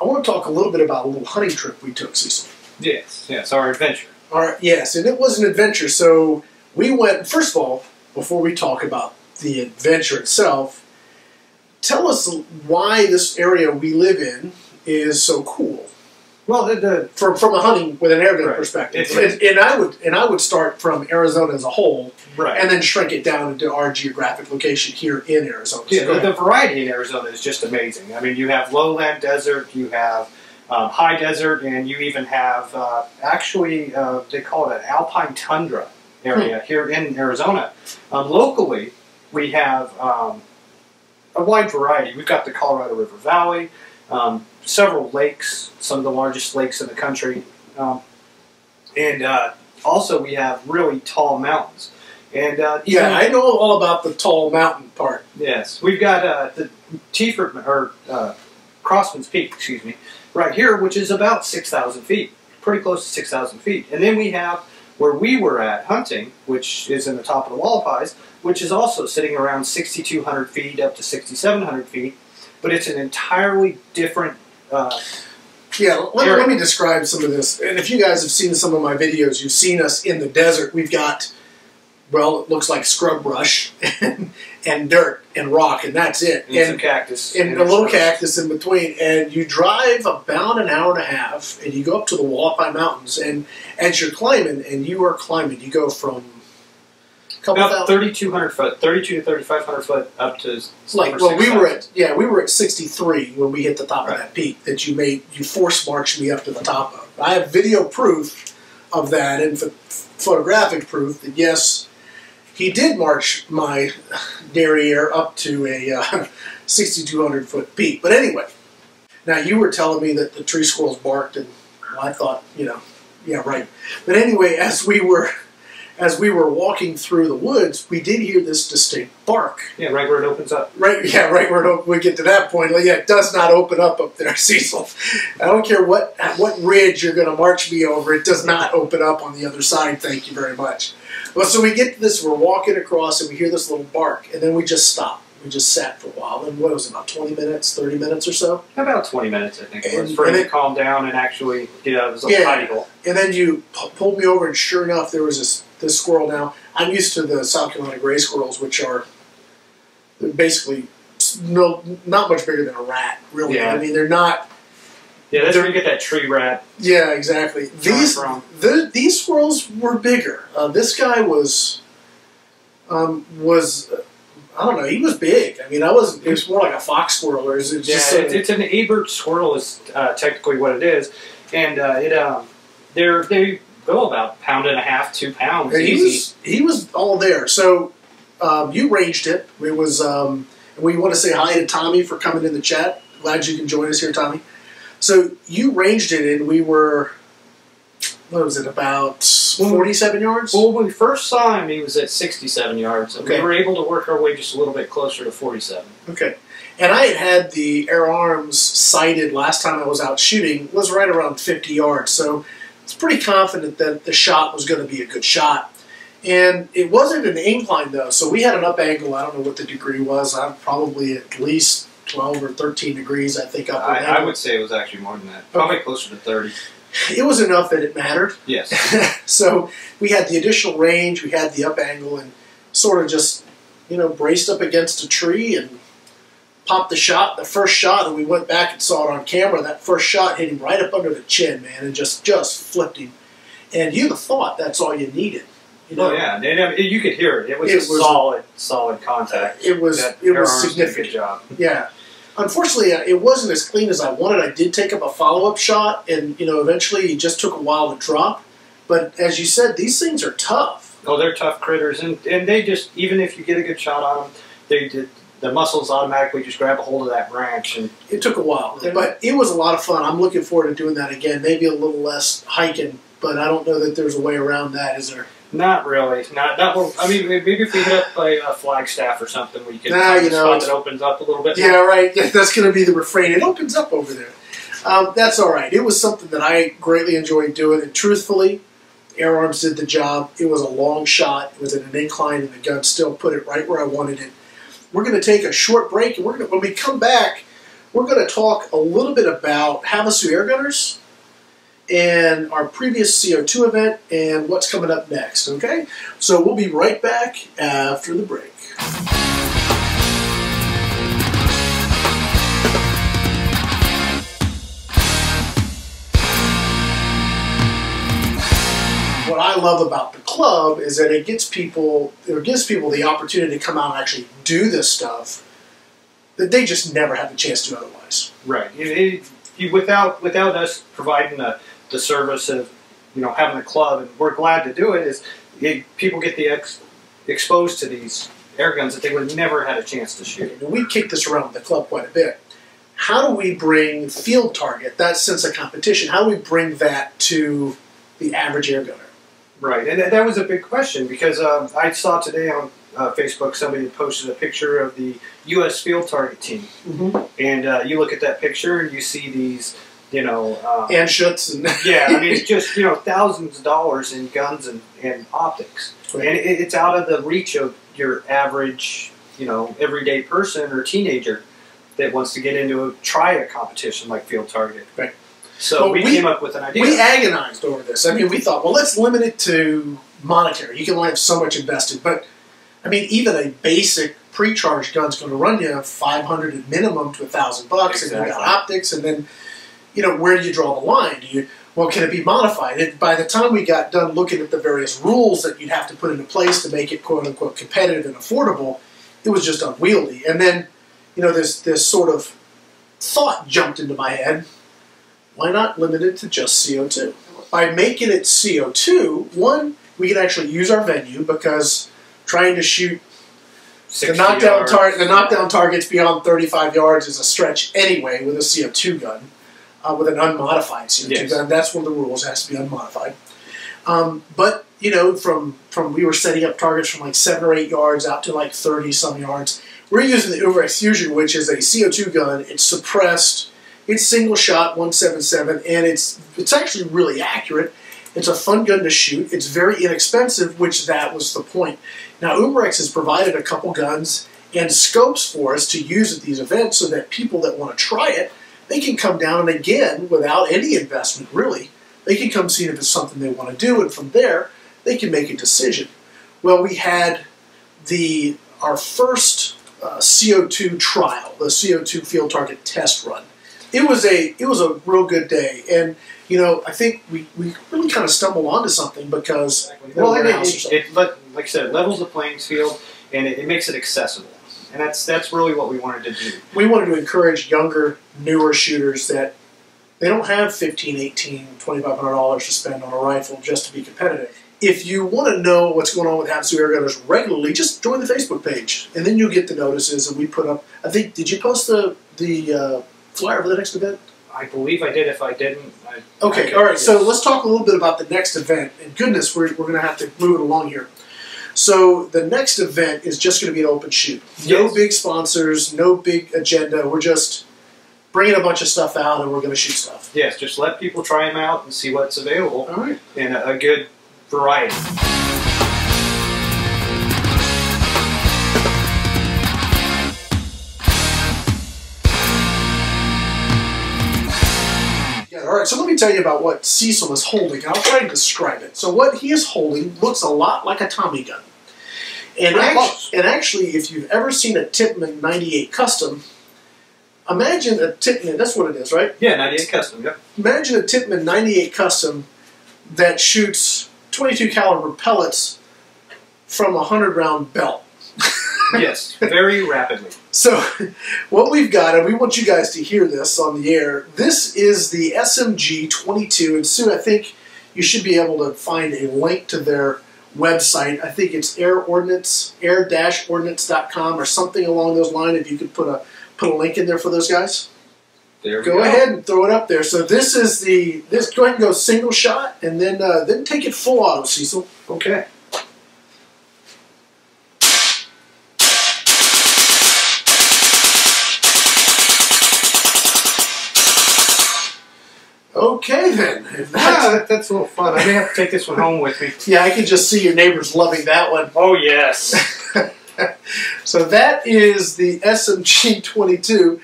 I want to talk a little bit about a little hunting trip we took, Cecil. Yes, our adventure. Yes, and it was an adventure. So we went, first of all, before we talk about the adventure itself, tell us why this area we live in is so cool. Well, from a hunting with an airgun right. perspective, and I would start from Arizona as a whole, right. and then shrink it down into our geographic location here in Arizona. Yeah, so the variety in Arizona is just amazing. I mean, you have lowland desert, you have high desert, and you even have they call it an alpine tundra area here in Arizona. Locally, we have a wide variety. We've got the Colorado River Valley. Several lakes, some of the largest lakes in the country, and also we have really tall mountains. And yeah, I know all about the tall mountain part. Yes, we've got the Crosman's Peak, excuse me, right here, which is about 6,000 feet, pretty close to 6,000 feet. And then we have where we were at hunting, which is in the top of the Wallapies, which is also sitting around 6,200 feet up to 6,700 feet, but it's an entirely different. Let me describe some of this. And if you guys have seen some of my videos, you've seen us in the desert. We've got, well, it looks like scrub brush and dirt and rock, and that's it. And some cactus. And a little cactus in between. And you drive about an hour and a half, and you go up to the Wallapai Mountains. And as you're climbing, you go from about 3,200 foot, 3,200 to 3,500 foot up to we were at 63 when we hit the top of that peak that you force marched me up to the top of. I have video proof of that and photographic proof that yes, he did march my derriere up to a 6,200 foot peak. But anyway, now you were telling me that the tree squirrels barked, and well, I thought, yeah, right. But anyway, as we were walking through the woods, we did hear this distinct bark. Yeah, right where it opens up. Right where we get to that point. Yeah, it does not open up there, Cecil. I don't care what ridge you're going to march me over, it does not open up on the other side, thank you very much. Well, so we get to this, we're walking across, and we hear this little bark, and then we just stop. We just sat for a while, and what was it, about 20 minutes, 30 minutes or so? About 20 minutes, I think. It was for him to calm down and actually get out of his little hidey hole. And then you pulled me over, and sure enough, there was this squirrel. Now, I'm used to the South Carolina gray squirrels, which are basically not much bigger than a rat, really. Yeah. I mean, they're not... Yeah, that's where you get that tree rat. Yeah, exactly. These squirrels were bigger. This guy was I don't know, he was big. I mean, it was more like a fox squirrel. Or is it just it's an Abert squirrel is technically what it is. And they go about 1.5 pounds, 2 pounds. He was all there. So you ranged it. It was, we want to say hi to Tommy for coming in the chat. Glad you can join us here, Tommy. So you ranged it, and we were, what was it, about 47 yards? Well, when we first saw him, he was at 67 yards. And okay. We were able to work our way just a little bit closer to 47. Okay. And I had the Air Arms sighted last time I was out shooting, was right around 50 yards. So it's pretty confident that the shot was going to be a good shot. And it wasn't an incline, though. So we had an up angle. I don't know what the degree was. I'm probably at least 12 or 13 degrees, I think. I would say it was actually more than that. Probably closer to 30. It was enough that it mattered. Yes. So we had the additional range, we had the up angle, and sort of just, braced up against a tree and popped the first shot, and we went back and saw it on camera. That first shot hit him right up under the chin, man, and just flipped him. And you'd have thought that's all you needed. Oh, yeah. You could hear it. It was solid contact. It was significant. Good job. Yeah. Unfortunately, it wasn't as clean as I wanted. I did take up a follow-up shot, and eventually it just took a while to drop. But as you said, these things are tough. Oh, they're tough critters, and they just, even if you get a good shot on them, the muscles automatically just grab a hold of that branch. And it took a while, but it was a lot of fun. I'm looking forward to doing that again. Maybe a little less hiking, but I don't know that there's a way around that, is there? Not really. I mean, maybe if we hit up a Flagstaff or something where you can find a spot that opens up a little bit. Yeah, right. Yeah, that's going to be the refrain. It opens up over there. That's all right. It was something that I greatly enjoyed doing, and truthfully, Air Arms did the job. It was a long shot. It was at an incline, and the gun still put it right where I wanted it. We're going to take a short break, and when we come back, we're going to talk a little bit about Havasu Airgunners and our previous CO2 event and what's coming up next, okay? So we'll be right back after the break. What I love about the club is that it gives people the opportunity to come out and actually do this stuff that they just never have the chance to otherwise. Right. Without us providing the service of having a club, and we're glad to do it, people get exposed to these air guns that they would never had a chance to shoot. And we kick this around the club quite a bit. How do we bring field target, that sense of competition, how do we bring that to the average air gunner? Right, and that was a big question because I saw today on Facebook somebody had posted a picture of the U.S. field target team, and you look at that picture and you see these, Anschutz and yeah, I mean, it's just thousands of dollars in guns and optics, right. And it's out of the reach of your average, everyday person or teenager that wants to try a competition like field target. Right. So we came up with an idea. We agonized over this. I mean, we thought, well, let's limit it to monetary. You can only have so much invested. But, I mean, even a basic pre-charged gun's going to run you $500 at minimum to $1,000, exactly. And you got optics, and then, where do you draw the line? Can it be modified? By the time we got done looking at the various rules that you'd have to put into place to make it quote-unquote competitive and affordable, it was just unwieldy. And then, this sort of thought jumped into my head. Why not limit it to just CO2? By making it CO2, one, we can actually use our venue because trying to shoot the knockdown targets beyond 35 yards is a stretch anyway with a CO2 gun, with an unmodified CO2 gun. That's one of the rules, it has to be unmodified. But, from we were setting up targets from like 7 or 8 yards out to like 30-some yards. We're using the Umarex Fusion, which is a CO2 gun. It's suppressed. It's single shot, 177, and it's actually really accurate. It's a fun gun to shoot. It's very inexpensive, which that was the point. Now, Umarex has provided a couple guns and scopes for us to use at these events so that people that want to try it, they can come down and again, without any investment really, they can come see if it's something they want to do, and from there, they can make a decision. Well, we had our first CO2 trial, the CO2 field target test run. It was a real good day, and I think we really kind of stumbled onto something because like I said, it levels the playing field and it makes it accessible, and that's really what we wanted to do. We wanted to encourage younger, newer shooters that they don't have $1,500, $1,800, $2,500 to spend on a rifle just to be competitive. If you want to know what's going on with Havasu Airgunners regularly, just join the Facebook page, and then you'll get the notices. And we put up. I think, did you post the flyer for the next event? I believe I did. If I didn't, okay. All right. Yes. So let's talk a little bit about the next event. And goodness, we're going to have to move it along here. So the next event is just going to be an open shoot. No big sponsors, no big agenda. We're just bringing a bunch of stuff out, and we're going to shoot stuff. Yes. Just let people try them out and see what's available. All right. And a good variety. All right, so let me tell you about what Cecil is holding. I'll try to describe it. So what he is holding looks a lot like a Tommy gun. And actually, if you've ever seen a Tippmann 98 Custom, imagine a Tippmann, that's what it is, right? Yeah, 98 Custom, yep. Imagine a Tippmann 98 Custom that shoots 22 caliber pellets from a 100-round belt. Yes, very rapidly. So, what we've got, and we want you guys to hear this on the air, this is the SMG-22, and Sue, I think you should be able to find a link to their website. I think it's Ordnance, air-ordnance.com or something along those lines, if you could put a link in there for those guys. There we go. Go ahead and throw it up there. So this is go ahead and go single shot, and then take it full auto, Cecil. Okay. Okay then. That's a little fun. I may have to take this one home with me. Yeah, I can just see your neighbors loving that one. Oh yes. So that is the SMG-22.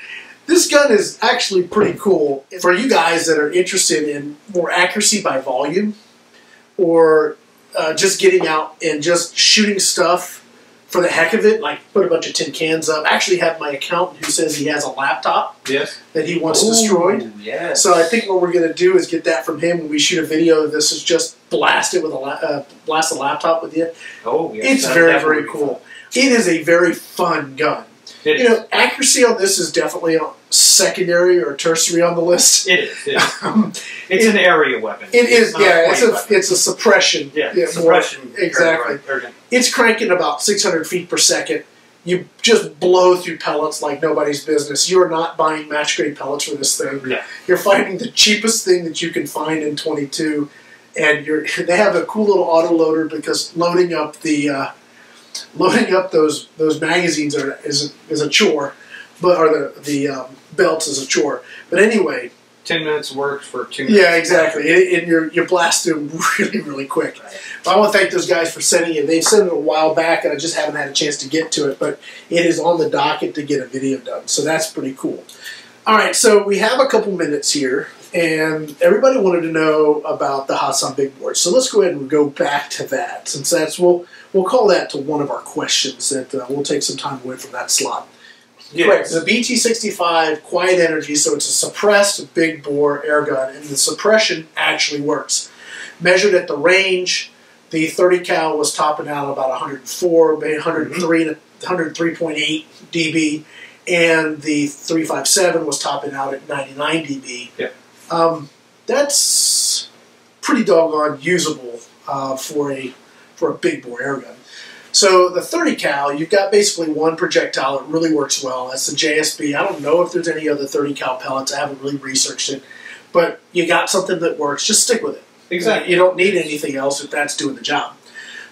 This gun is actually pretty cool. For you guys that are interested in more accuracy by volume, or just getting out and just shooting stuff for the heck of it, like put a bunch of tin cans up. I actually have my accountant who says he has a laptop that he wants destroyed. Yes. So I think what we're going to do is get that from him when we shoot a video of this, is just blast it with blast the laptop with you. Oh, yes. It's very, very cool. It is a very fun gun. You know, accuracy on this is definitely secondary or tertiary on the list. It is. It's an area weapon. It is, yeah. It's a suppression. Yeah, suppression. Exactly. It's cranking about 600 feet per second. You just blow through pellets like nobody's business. You are not buying match-grade pellets for this thing. Yeah. You're finding the cheapest thing that you can find in 22, and they have a cool little auto loader, because loading up those magazines is a chore, or the belts is a chore. But anyway, 10 minutes work for 2 minutes. Yeah, exactly, and you blast through really, really quick. But I want to thank those guys for sending it. They sent it a while back, and I just haven't had a chance to get to it. But it is on the docket to get a video done, so that's pretty cool. All right, so we have a couple minutes here, and everybody wanted to know about the Hatsan Big Bore. So let's go ahead and go back to that, since that's we'll call that to one of our questions that we'll take some time away from that slot. Yes. Correct. The BT65 quiet energy, so it's a suppressed big bore air gun, and the suppression actually works. Measured at the range, the 30 cal was topping out about 104, 103.8 dB, and the 357 was topping out at 99 dB. Yep. That's pretty doggone usable for a big bore air gun. So the 30 cal, you've got basically one projectile that really works well. That's the JSB. I don't know if there's any other 30 cal pellets. I haven't really researched it. But you got something that works. Just stick with it. Exactly. You don't need anything else if that's doing the job.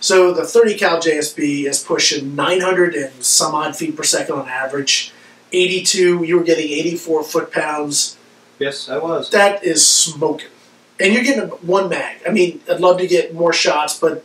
So the 30 cal JSB is pushing 900 and some odd feet per second on average. 82, you were getting 84 foot-pounds. Yes, I was. That is smoking. And you're getting one mag. I mean, I'd love to get more shots, but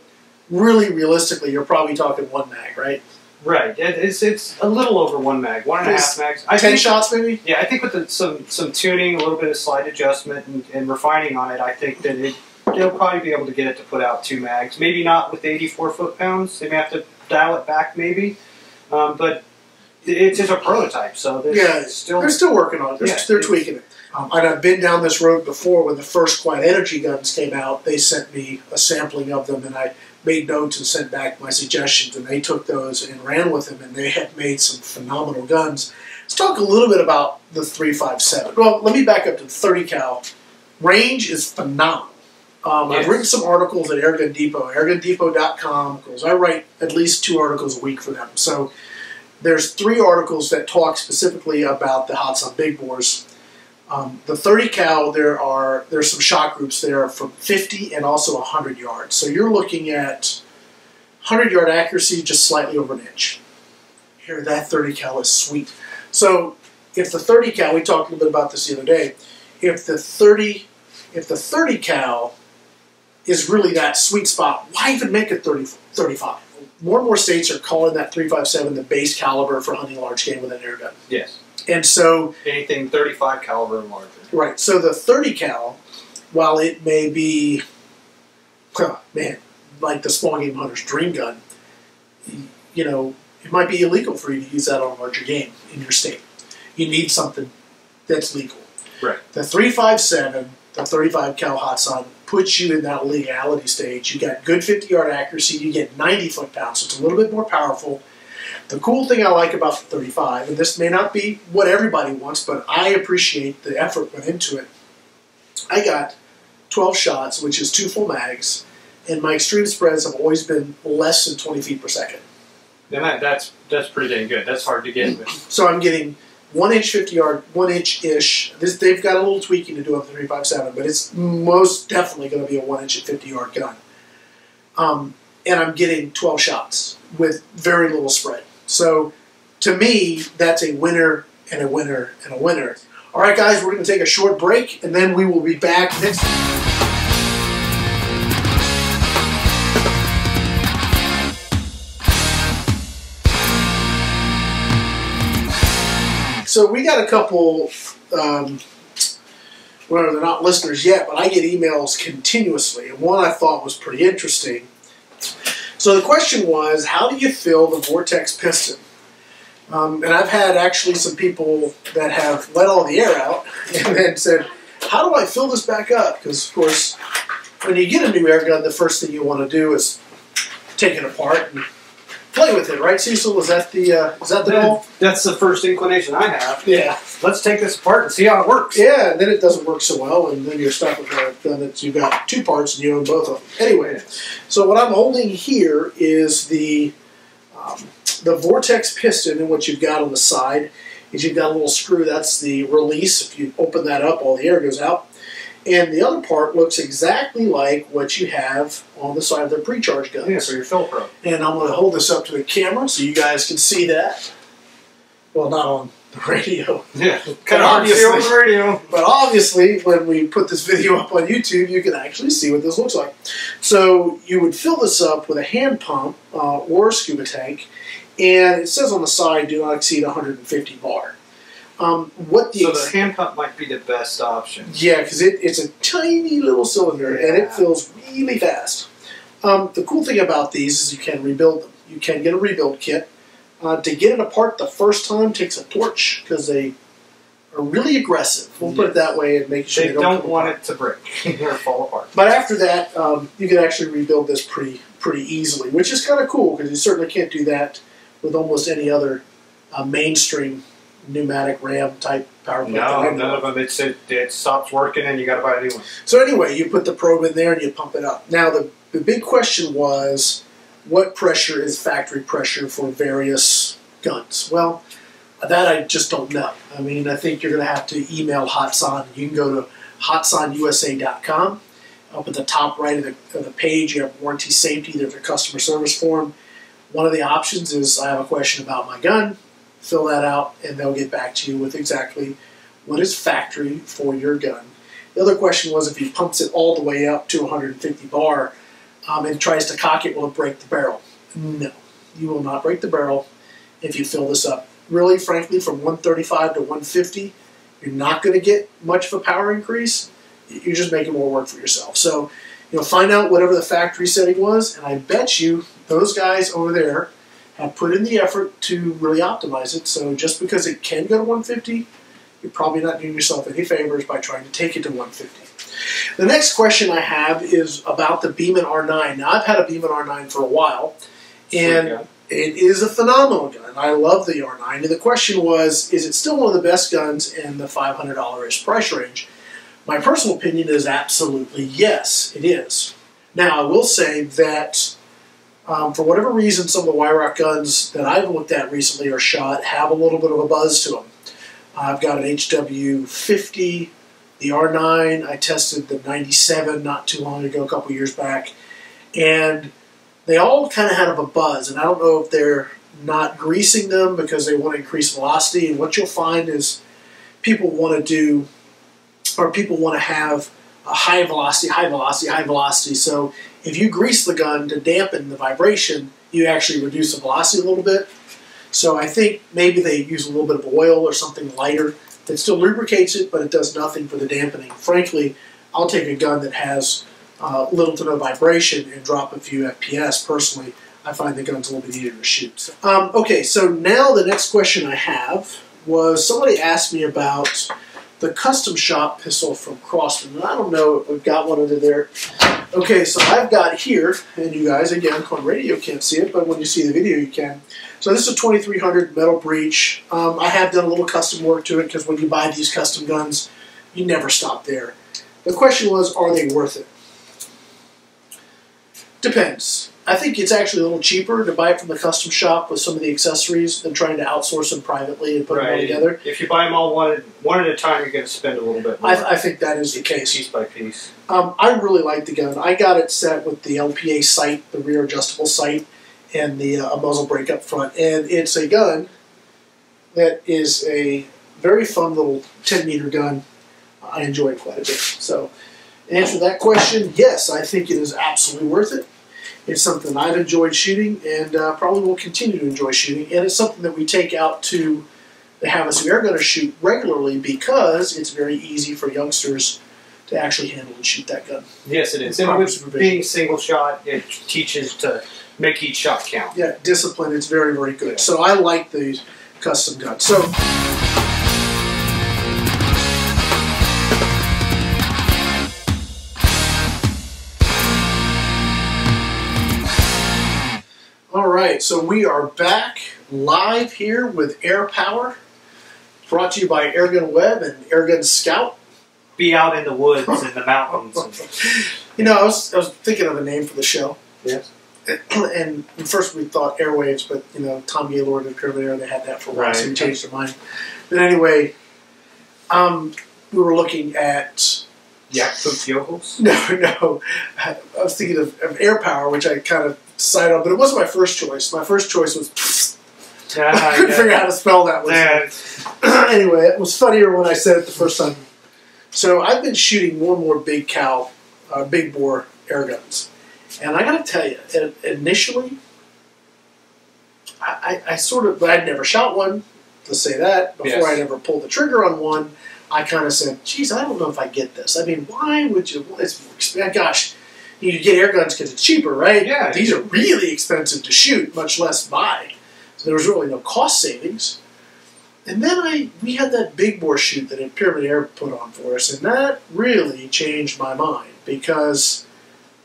really, realistically, you're probably talking one mag, right? Right. It's a little over one mag, 1.5 mags. 10 shots, maybe? Yeah, I think with some tuning, a little bit of slight adjustment, and refining on it, I think that they'll probably be able to get it to put out 2 mags. Maybe not with 84 foot-pounds. They may have to dial it back, maybe. But it's just a prototype, so they're still working on it. They're tweaking it. And I've been down this road before. When the first quiet energy guns came out, they sent me a sampling of them, and I made notes and sent back my suggestions, and they took those and ran with them, and they had made some phenomenal guns. Let's talk a little bit about the 357. Well, let me back up to the 30 cal. Range is phenomenal. I've written some articles at Airgun Depot, AirgunDepot.com, because I write at least 2 articles a week for them. So there's 3 articles that talk specifically about the Hatsan Big Bores. The 30 cal, there's some shot groups there from 50 and also 100 yards. So you're looking at 100-yard accuracy, just slightly over an inch. Here, that 30 cal is sweet. So if the 30 cal, we talked a little bit about this the other day, if the 30 cal is really that sweet spot, why even make it 35? More and more states are calling that 357 the base caliber for hunting large game with an air gun. Yes. And so anything 35 caliber and larger. Right. So the 30 cal, while it may be, like the small game hunter's dream gun, you know, it might be illegal for you to use that on a larger game in your state. You need something that's legal. Right. The 357, the 35 cal Hatsan, puts you in that legality stage. You got good 50-yard accuracy. You get 90 foot-pounds, so it's a little bit more powerful. The cool thing I like about the 35, and this may not be what everybody wants, but I appreciate the effort went into it. I got 12 shots, which is 2 full mags, and my extreme spreads have always been less than 20 feet per second. And that's pretty dang good. That's hard to get with. So I'm getting 1 inch 50-yard, 1 inch-ish. They've got a little tweaking to do on the 357, but it's most definitely going to be a 1 inch at 50-yard gun. And I'm getting 12 shots with very little spread. So to me, that's a winner and a winner and a winner. All right, guys, we're going to take a short break, and then we will be back next time. So we got a couple, well, they're not listeners yet, but I get emails continuously, and one I thought was pretty interesting. So the question was, how do you fill the Vortex piston? And I've had actually some people that have let all the air out and then said, how do I fill this back up? Because, of course, when you get a new air gun, the first thing you want to do is take it apart and play with it, right, Cecil? Is that the goal? That's the first inclination I have. Yeah. Let's take this apart and see how it works. Yeah, and then it doesn't work so well, and then you're stuck with a gun that you've got two parts and you own both of them. Anyway, so what I'm holding here is the Vortex piston, and what you've got on the side is you've got a little screw. That's the release. If you open that up, all the air goes out. And the other part looks exactly like what you have on the side of their pre-charge guns. Yeah, so your fill probe. And I'm going to hold this up to the camera so you guys can see that. Well, not on the radio. Yeah, kind of hard to see on the radio. But obviously, when we put this video up on YouTube, you can actually see what this looks like. So you would fill this up with a hand pump or a scuba tank, and it says on the side, do not exceed 150 bar. So the hand pump might be the best option. Yeah, because it's a tiny little cylinder, and it fills really fast. The cool thing about these is you can rebuild them. You can get a rebuild kit. To get it apart the first time takes a torch, because they are really aggressive. We'll put it that way, and make sure they don't want it to break or fall apart. But after that, you can actually rebuild this pretty easily, which is kind of cool, because you certainly can't do that with almost any other mainstream pneumatic ram type power plant. No, none of them. It stops working and you got to buy a new one. So anyway, you put the probe in there and you pump it up. Now the big question was, what pressure is factory pressure for various guns? Well, that I just don't know. I mean, I think you're going to have to email Hatsan. You can go to HatsanUSA.com. Up at the top right of the page, you have warranty safety. There's a customer service form. One of the options is, I have a question about my gun. Fill that out, and they'll get back to you with exactly what is factory for your gun. The other question was, if he pumps it all the way up to 150 bar and tries to cock it, will it break the barrel? No, you will not break the barrel if you fill this up. Really, frankly, from 135 to 150, you're not going to get much of a power increase. You're just making more work for yourself. So, find out whatever the factory setting was, and I bet you those guys over there have put in the effort to really optimize it. So just because it can go to 150, you're probably not doing yourself any favors by trying to take it to 150. The next question I have is about the Beeman R9. Now, I've had a Beeman R9 for a while, and it is a phenomenal gun. I love the R9. And the question was, is it still one of the best guns in the $500-ish price range? My personal opinion is absolutely yes, it is. Now, I will say that for whatever reason, some of the Wyrock guns that I've looked at recently or shot have a little bit of a buzz to them. I've got an HW50, the R9. I tested the 97 not too long ago, a couple years back, and they all kind of have a buzz. And I don't know if they're not greasing them because they want to increase velocity. And what you'll find is people want to have a high velocity, high velocity, high velocity. So if you grease the gun to dampen the vibration, you actually reduce the velocity a little bit. So I think maybe they use a little bit of oil or something lighter that still lubricates it, but it does nothing for the dampening. Frankly, I'll take a gun that has little to no vibration and drop a few FPS. Personally, I find the gun's a little bit easier to shoot. Okay, so now the next question I have was, somebody asked me about the custom shop pistol from Crosman, and I don't know if we've got one under there. Okay, so I've got here, and you guys, again, on radio can't see it, but when you see the video you can. So this is a 2300 metal breech. I have done a little custom work to it, because when you buy these custom guns, you never stop there. The question was, are they worth it? Depends. I think it's actually a little cheaper to buy it from the custom shop with some of the accessories than trying to outsource them privately and put them all together. If you buy them all one at a time, you're going to spend a little bit more. I think that is the case. Piece by piece. I really like the gun. I got it set with the LPA sight, the rear adjustable sight, and the a muzzle brake up front. And it's a gun that is a very fun little 10-meter gun. I enjoy it quite a bit. So, to answer that question, yes, I think it is absolutely worth it. It's something I've enjoyed shooting and probably will continue to enjoy shooting. And it's something that we take out to the Havasu Airgunners shoot regularly because it's very easy for youngsters to actually handle and shoot that gun. Yes, it is. And with being single shot, it teaches to make each shot count. Yeah, discipline. It's very, very good. Yeah. So I like the custom gun. So. All right, so we are back live here with Air Power, brought to you by AirgunWeb and AirgunScout. Be out in the woods and the mountains. You know, I was thinking of a name for the show. Yes. And first we thought Airwaves, but you know, Tom Gaylord and Pyramid Air, they had that for a while, right. So we changed their mind. But anyway, we were looking at Yak Poop Yokels? No. I was thinking of Air Power, which I kind of decided on, but it wasn't my first choice. My first choice was I couldn't figure out how to spell that one. Anyway, it was funnier when I said it the first time. So I've been shooting more and more big bore air guns. And I got to tell you, initially, I sort of, I'd never shot one, to say that. Before I'd ever pulled the trigger on one, I kind of said, geez, I don't know if I get this. I mean, why would you, gosh, you get air guns because it's cheaper, right? Yeah. These are really expensive to shoot, much less buy. So there was really no cost savings. And then we had that big bore shoot that Pyramid Air put on for us, and that really changed my mind because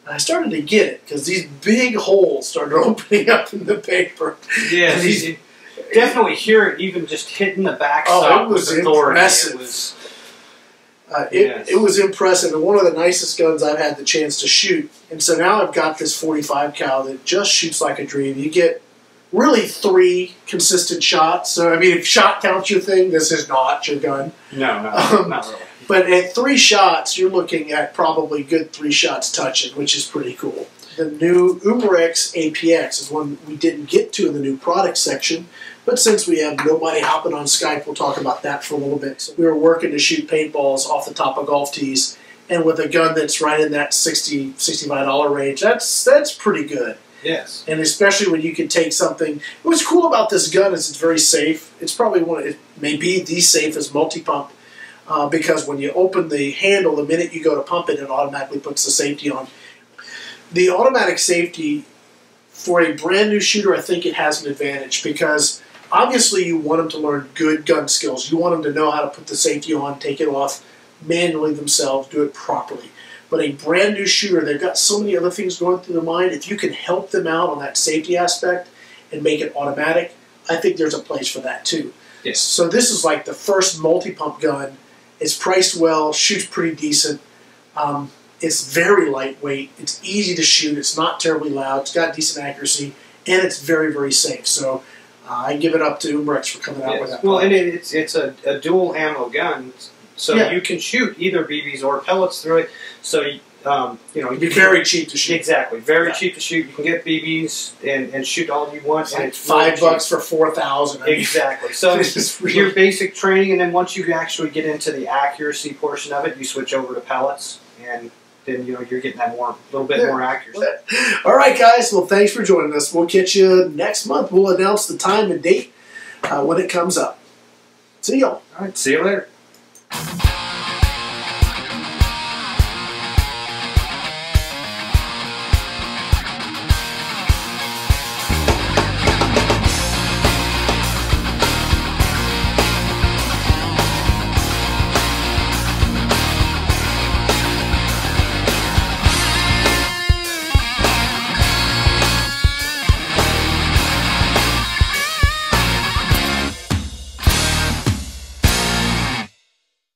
I started to get it because these big holes started opening up in the paper. Yeah, you definitely hear it even just hitting the backstop. It was impressive. It was impressive, and one of the nicest guns I've had the chance to shoot. And so now I've got this 45 cal that just shoots like a dream. You get really 3 consistent shots. So, I mean, if shot counts your thing, this is not your gun. No, not really. But at 3 shots, you're looking at probably good 3 shots touching, which is pretty cool. The new Umarex APX is one we didn't get to in the new product section, but since we have nobody hopping on Skype, we'll talk about that for a little bit. So we were working to shoot paintballs off the top of golf tees, and with a gun that's right in that $60, $65 range, that's pretty good. Yes. And especially when you can take something. What's cool about this gun is it's very safe. It's probably it may be the safest multi-pump because when you open the handle, the minute you go to pump it, it automatically puts the safety on. The automatic safety, for a brand new shooter, I think it has an advantage because obviously you want them to learn good gun skills. You want them to know how to put the safety on, take it off manually themselves, do it properly. But a brand new shooter, they've got so many other things going through their mind. If you can help them out on that safety aspect and make it automatic, I think there's a place for that too. Yes. So this is like the first multi-pump gun. It's priced well, shoots pretty decent. It's very lightweight. It's easy to shoot. It's not terribly loud. It's got decent accuracy, and it's very, very safe. So I give it up to Umarex for coming out with that. Well, and it's a dual ammo gun. So you can shoot either BBs or pellets through it. So it'd be very cheap to shoot. Exactly, very cheap to shoot. You can get BBs and shoot all you want. It's like $5 for 4,000. Exactly. So your basic training, and then once you actually get into the accuracy portion of it, you switch over to pellets, and then you're getting that little bit more accuracy. All right, guys. Well, thanks for joining us. We'll catch you next month. We'll announce the time and date when it comes up. See y'all. All right. See you later.